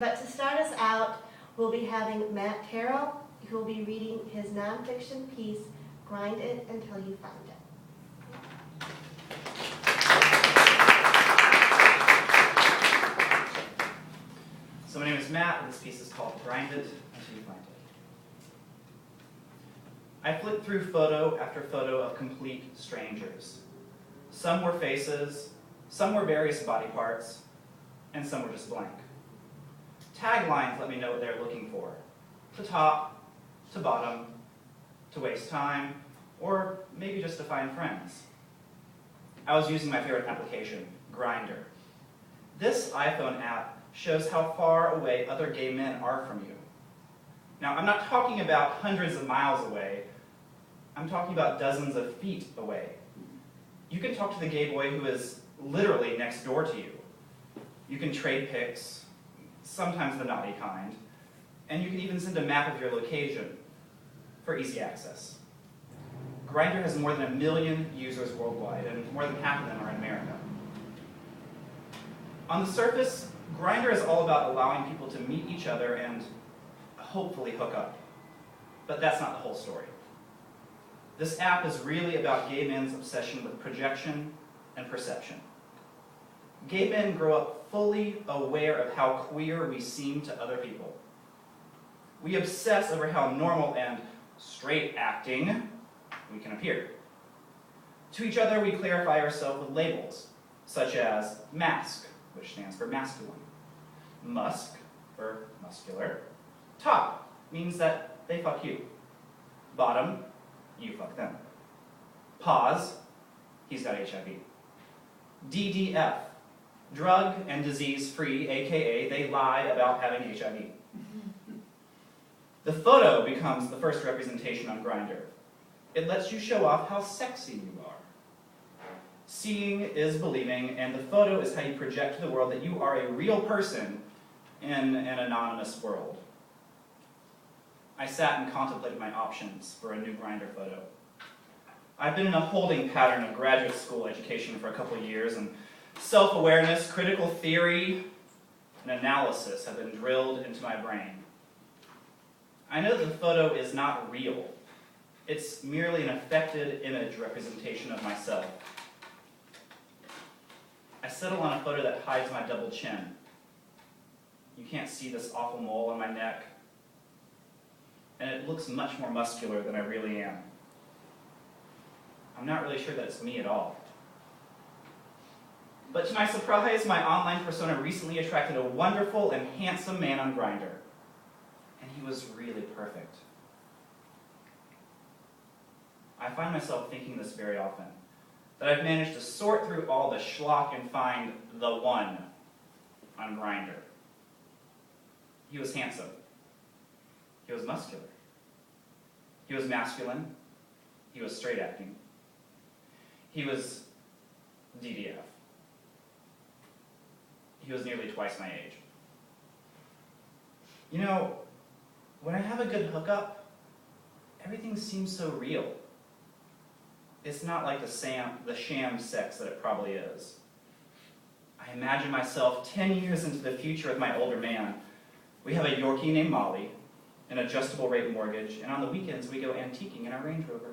But to start us out, we'll be having Matt Carroll, who will be reading his nonfiction piece, Grind It Until You Find It. So my name is Matt, and this piece is called Grind It Until You Find It. I flipped through photo after photo of complete strangers. Some were faces, some were various body parts, and some were just blank. Taglines let me know what they're looking for. To top, to bottom, to waste time, or maybe just to find friends. I was using my favorite application, Grindr. This iPhone app shows how far away other gay men are from you. Now, I'm not talking about hundreds of miles away. I'm talking about dozens of feet away. You can talk to the gay boy who is literally next door to you. You can trade pics, sometimes the naughty kind, and you can even send a map of your location for easy access. Grindr has more than 1 million users worldwide, and more than half of them are in America. On the surface, Grindr is all about allowing people to meet each other and hopefully hook up. But that's not the whole story. This app is really about gay men's obsession with projection and perception. Gay men grow up fully aware of how queer we seem to other people. We obsess over how normal and straight acting we can appear. To each other, we clarify ourselves with labels, such as mask, which stands for masculine, musk, for muscular, top, means that they fuck you, bottom, you fuck them, pause, he's got HIV, DDF, drug and disease free, aka they lie about having HIV. The photo becomes the first representation on Grindr. It lets you show off how sexy you are. Seeing is believing, and the photo is how you project to the world that you are a real person in an anonymous world. I sat and contemplated my options for a new Grindr photo. I've been in a holding pattern of graduate school education for a couple of years, and self-awareness, critical theory, and analysis have been drilled into my brain. I know that the photo is not real. It's merely an affected image representation of myself. I settle on a photo that hides my double chin. You can't see this awful mole on my neck, and it looks much more muscular than I really am. I'm not really sure that it's me at all. But to my surprise, my online persona recently attracted a wonderful and handsome man on Grindr. And he was really perfect. I find myself thinking this very often, that I've managed to sort through all the schlock and find the one on Grindr. He was handsome. He was muscular. He was masculine. He was straight acting. He was DDF. He was nearly twice my age. You know, when I have a good hookup, everything seems so real. It's not like the sham sex that it probably is. I imagine myself 10 years into the future with my older man. We have a Yorkie named Molly, an adjustable rate mortgage, and on the weekends we go antiquing in our Range Rover.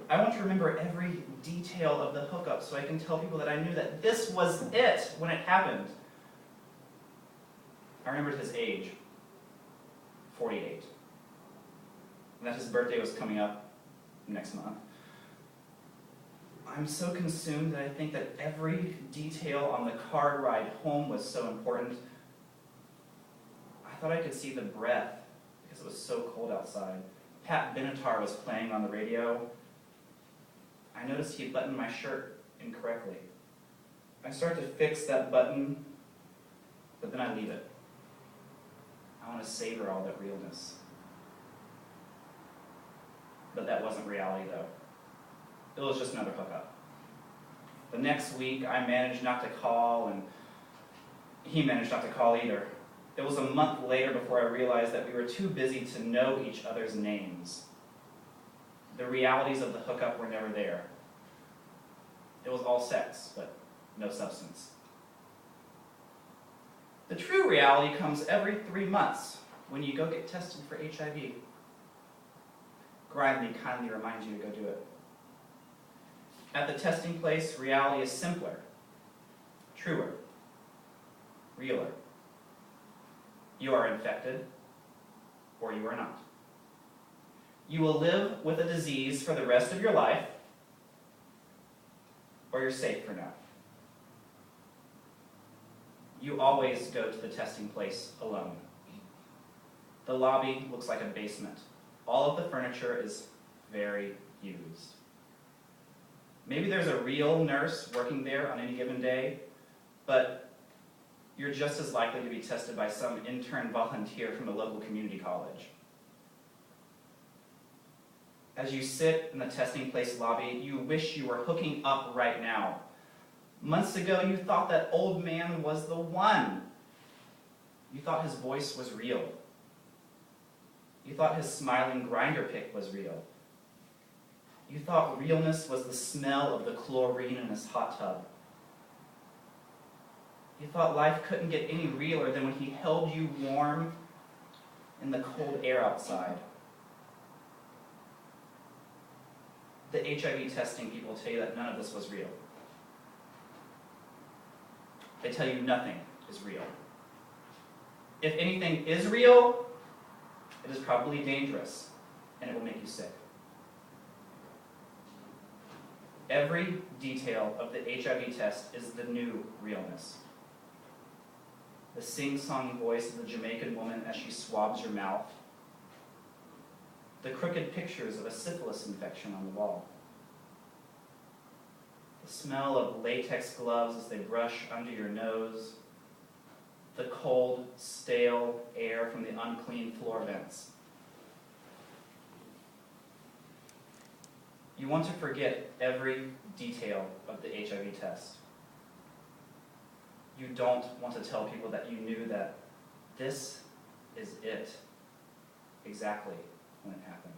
I want to remember every detail of the hookup so I can tell people that I knew that this was it when it happened. I remembered his age, 48, and that his birthday was coming up next month. I'm so consumed that I think that every detail on the car ride home was so important. I thought I could see the breath because it was so cold outside. Pat Benatar was playing on the radio. I noticed he buttoned my shirt incorrectly. I start to fix that button, but then I leave it. I want to savor all that realness. But that wasn't reality, though. It was just another hookup. The next week, I managed not to call, and he managed not to call either. It was a month later before I realized that we were too busy to know each other's names. The realities of the hookup were never there. It was all sex, but no substance. The true reality comes every 3 months when you go get tested for HIV. Grindly kindly reminds you to go do it. At the testing place, reality is simpler, truer, realer. You are infected, or you are not. You will live with a disease for the rest of your life, or you're safe for now. You always go to the testing place alone. The lobby looks like a basement. All of the furniture is very used. Maybe there's a real nurse working there on any given day, but you're just as likely to be tested by some intern volunteer from a local community college. As you sit in the testing place lobby, you wish you were hooking up right now. Months ago, you thought that old man was the one. You thought his voice was real. You thought his smiling grinder pick was real. You thought realness was the smell of the chlorine in his hot tub. You thought life couldn't get any realer than when he held you warm in the cold air outside. The HIV testing people tell you that none of this was real. They tell you nothing is real. If anything is real, it is probably dangerous, and it will make you sick. Every detail of the HIV test is the new realness. The sing-song voice of the Jamaican woman as she swabs your mouth. The crooked pictures of a syphilis infection on the wall. The smell of latex gloves as they brush under your nose. The cold, stale air from the unclean floor vents. You want to forget every detail of the HIV test. You don't want to tell people that you knew that this is it, exactly when it happened.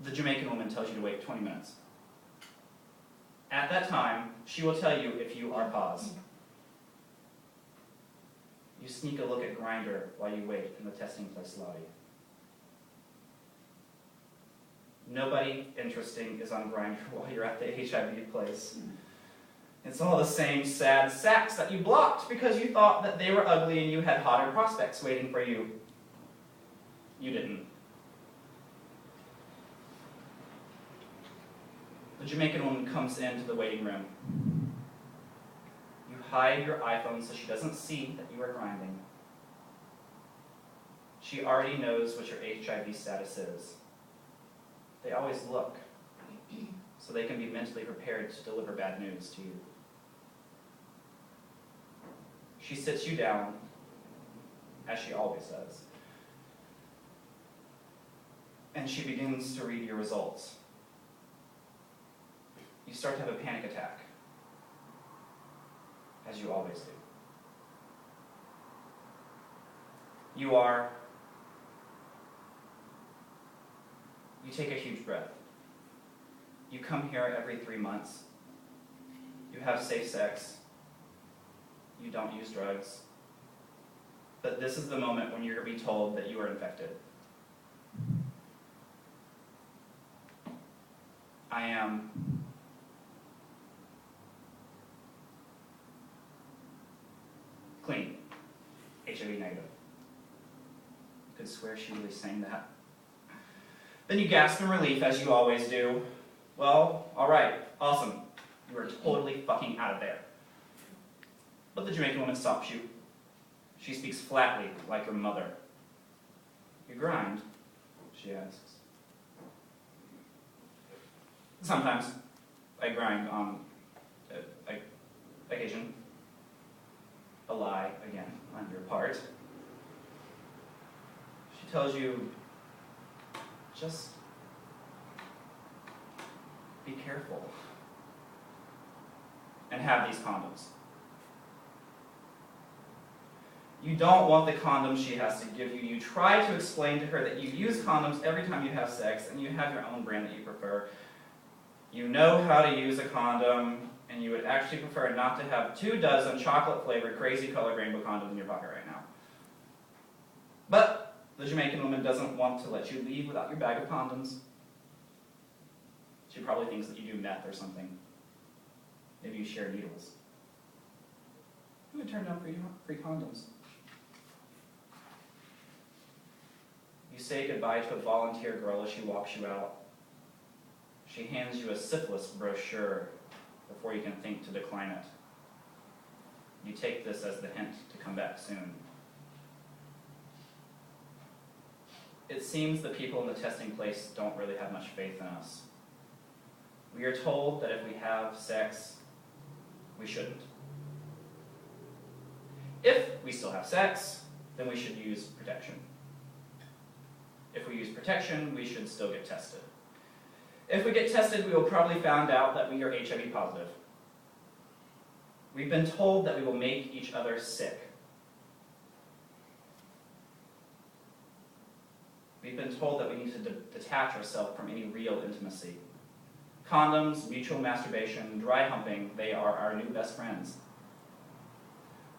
The Jamaican woman tells you to wait 20 minutes. At that time, she will tell you if you are positive. You sneak a look at Grindr while you wait in the testing place lobby. Nobody interesting is on Grindr while you're at the HIV place. It's all the same sad sacks that you blocked because you thought that they were ugly and you had hotter prospects waiting for you. You didn't. The Jamaican woman comes into the waiting room. You hide your iPhone so she doesn't see that you are grinding. She already knows what your HIV status is. They always look, so they can be mentally prepared to deliver bad news to you. She sits you down, as she always does, and she begins to read your results. You start to have a panic attack, as you always do. You take a huge breath. You come here every 3 months. You have safe sex. You don't use drugs. But this is the moment when you're going to be told that you are infected. I am clean, HIV negative. You could swear she really sang that. Then you gasp in relief, as you always do. Well, all right, awesome. You are totally fucking out of there. But the Jamaican woman stops you. She speaks flatly, like her mother. You grind? She asks. Sometimes I grind on occasion. A lie, again, on your part. She tells you, just be careful. And have these condoms. You don't want the condoms she has to give you. You try to explain to her that you use condoms every time you have sex and you have your own brand that you prefer. You know how to use a condom, and and you would actually prefer not to have 24 chocolate-flavored crazy colored rainbow condoms in your pocket right now. But the Jamaican woman doesn't want to let you leave without your bag of condoms. She probably thinks that you do meth or something. Maybe you share needles. Who would turn down free condoms? You say goodbye to a volunteer girl as she walks you out. She hands you a syphilis brochure before you can think to decline it. You take this as the hint to come back soon. It seems the people in the testing place don't really have much faith in us. We are told that if we have sex, we shouldn't. If we still have sex, then we should use protection. If we use protection, we should still get tested. If we get tested, we will probably find out that we are HIV positive. We've been told that we will make each other sick. We've been told that we need to detach ourselves from any real intimacy. Condoms, mutual masturbation, dry humping, they are our new best friends.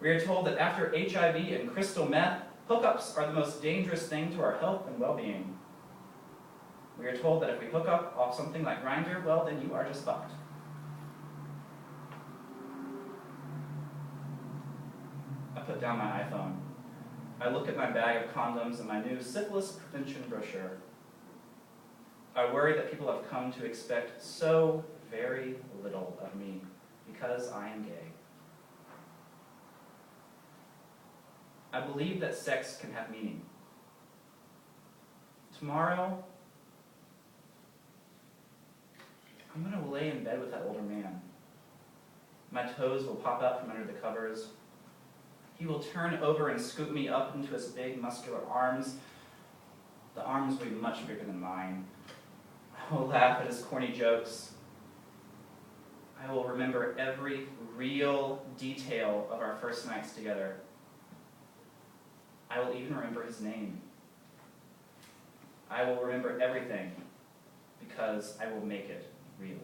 We are told that after HIV and crystal meth, hookups are the most dangerous thing to our health and well-being. We are told that if we hook up off something like Grindr, well, then you are just fucked. I put down my iPhone. I look at my bag of condoms and my new syphilis prevention brochure. I worry that people have come to expect so very little of me because I am gay. I believe that sex can have meaning. Tomorrow, I'm going to lay in bed with that older man. My toes will pop out from under the covers. He will turn over and scoop me up into his big, muscular arms. The arms will be much bigger than mine. I will laugh at his corny jokes. I will remember every real detail of our first nights together. I will even remember his name. I will remember everything because I will make it real.